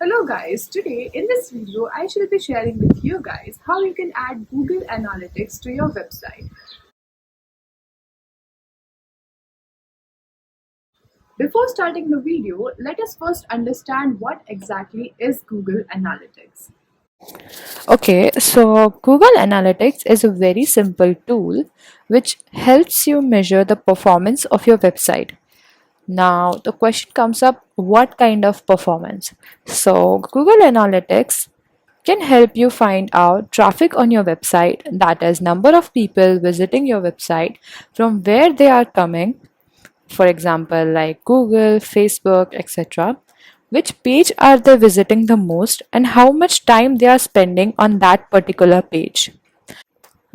Hello guys, today in this video I shall be sharing with you guys how you can add Google Analytics to your website. Before starting the video, let us first understand what exactly is Google Analytics. Okay, so Google Analytics is a very simple tool which helps you measure the performance of your website. Now, the question comes up, what kind of performance? So, Google Analytics can help you find out traffic on your website, that is, number of people visiting your website, from where they are coming, for example, like Google, Facebook, etc. Which page are they visiting the most and how much time they are spending on that particular page?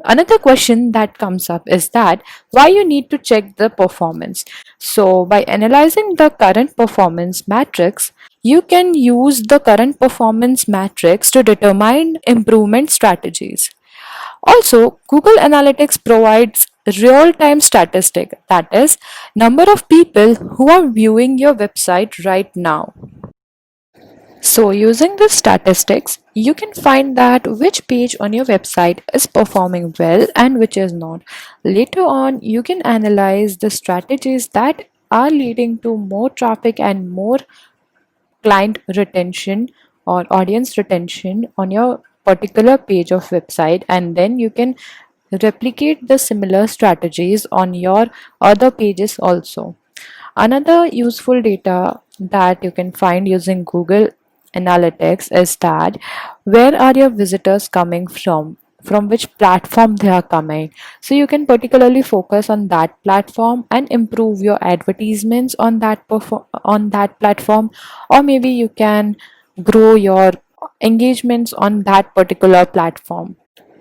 Another question that comes up is that why you need to check the performance. So, by analyzing the current performance matrix, you can use the current performance matrix to determine improvement strategies. Also, Google Analytics provides real-time statistic, that is, number of people who are viewing your website right now. So, using the statistics, you can find that which page on your website is performing well and which is not. Later on, you can analyze the strategies that are leading to more traffic and more client retention or audience retention on your particular page of website, and then you can replicate the similar strategies on your other pages also. Another useful data that you can find using Google Analytics is that where are your visitors coming from which platform they are coming, so you can particularly focus on that platform and improve your advertisements on on that platform, or maybe you can grow your engagements on that particular platform.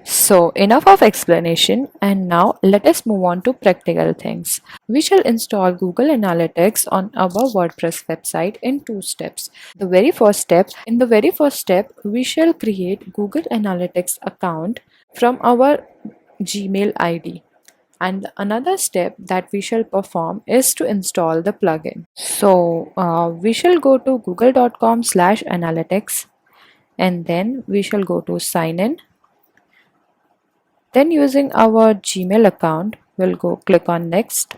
So, enough of explanation, and now let us move on to practical things. We shall install Google Analytics on our WordPress website in two steps. In the very first step, we shall create Google Analytics account from our Gmail ID. And another step that we shall perform is to install the plugin. So, we shall go to google.com/analytics, and then we shall go to sign in. Then using our Gmail account, we'll go click on next,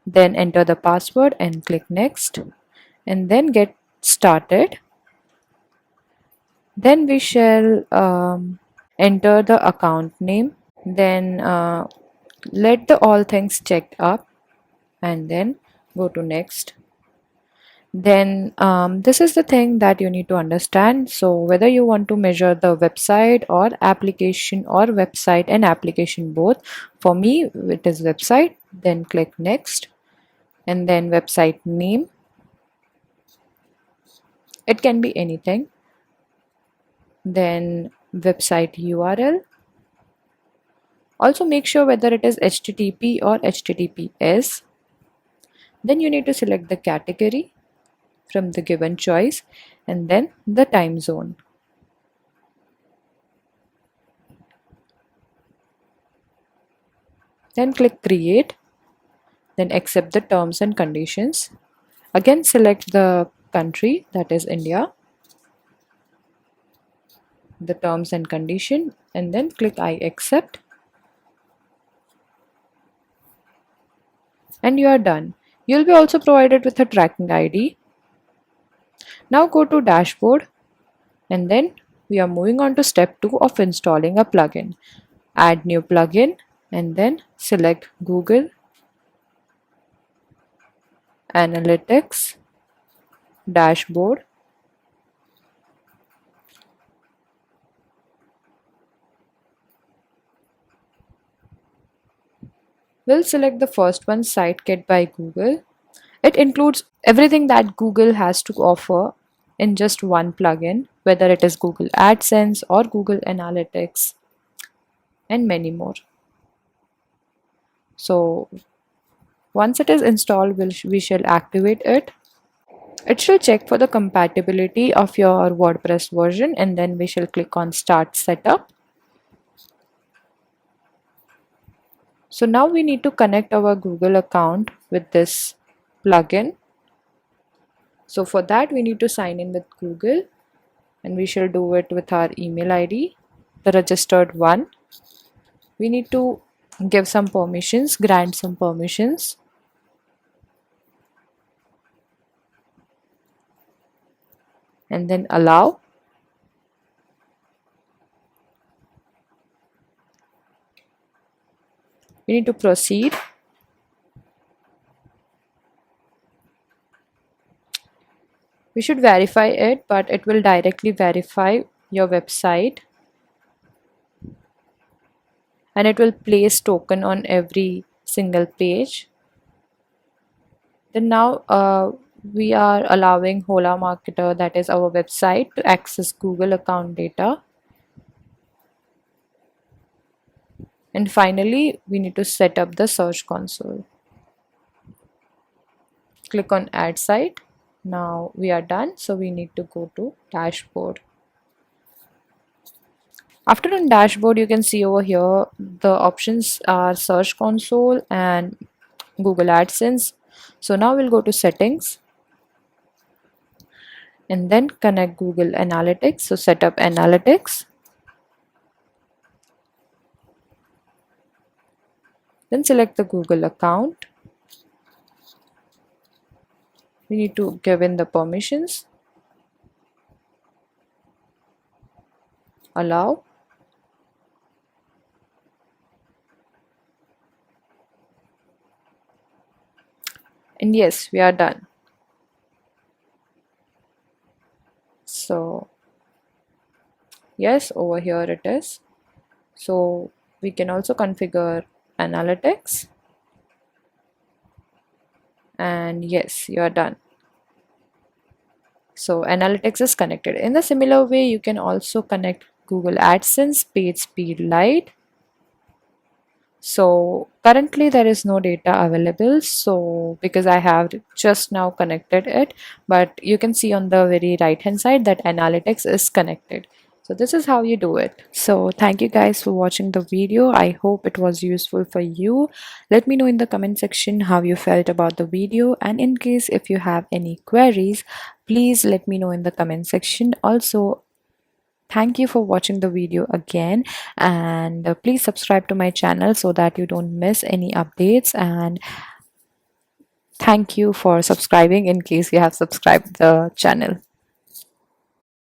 then enter the password and click next, and then get started. Then we shall enter the account name, then let the all things checked up, and then go to next. Then this is the thing that you need to understand. So whether you want to measure the website or application, or website and application both, for me it is website, then click next, and then website name, it can be anything, then website URL. Also make sure whether it is HTTP or HTTPS. Then you need to select the category from the given choice, and then the time zone. Then click create, then accept the terms and conditions. Again select the country, that is India, the terms and condition, and then click I accept, and you are done. You'll be also provided with a tracking ID. Now go to dashboard, and then we are moving on to step 2 of installing a plugin. Add new plugin, and then select Google Analytics dashboard. We'll select the first one, Sitekit by Google. It includes everything that Google has to offer in just one plugin, whether it is Google AdSense or Google Analytics, and many more. So once it is installed, we shall activate it. It shall check for the compatibility of your WordPress version, and then we shall click on Start Setup. So now we need to connect our Google account with this plugin. So for that we need to sign in with Google, and we shall do it with our email ID, the registered one. We need to give some permissions, grant some permissions, and then allow. We need to proceed. We should verify it, but it will directly verify your website, and it will place token on every single page. Then now we are allowing Hola Marketer, that is our website, to access Google account data. And finally, we need to set up the search console. Click on add site. Now we are done, so we need to go to dashboard. After on dashboard, you can see over here the options are search console and Google AdSense. So now we'll go to settings and then connect Google Analytics. So set up analytics, then select the Google account. We need to give in the permissions, allow, and yes, we are done. So yes, over here it is. So we can also configure analytics, and yes, you are done. So analytics is connected. In the similar way, you can also connect Google AdSense page speed light. So currently there is no data available, so because I have just now connected it, but you can see on the very right hand side that analytics is connected. So this is how you do it. So thank you guys for watching the video. I hope it was useful for you. Let me know in the comment section how you felt about the video, and in case if you have any queries, please let me know in the comment section. Also, thank you for watching the video again, and please subscribe to my channel so that you don't miss any updates. And thank you for subscribing in case you have subscribed the channel.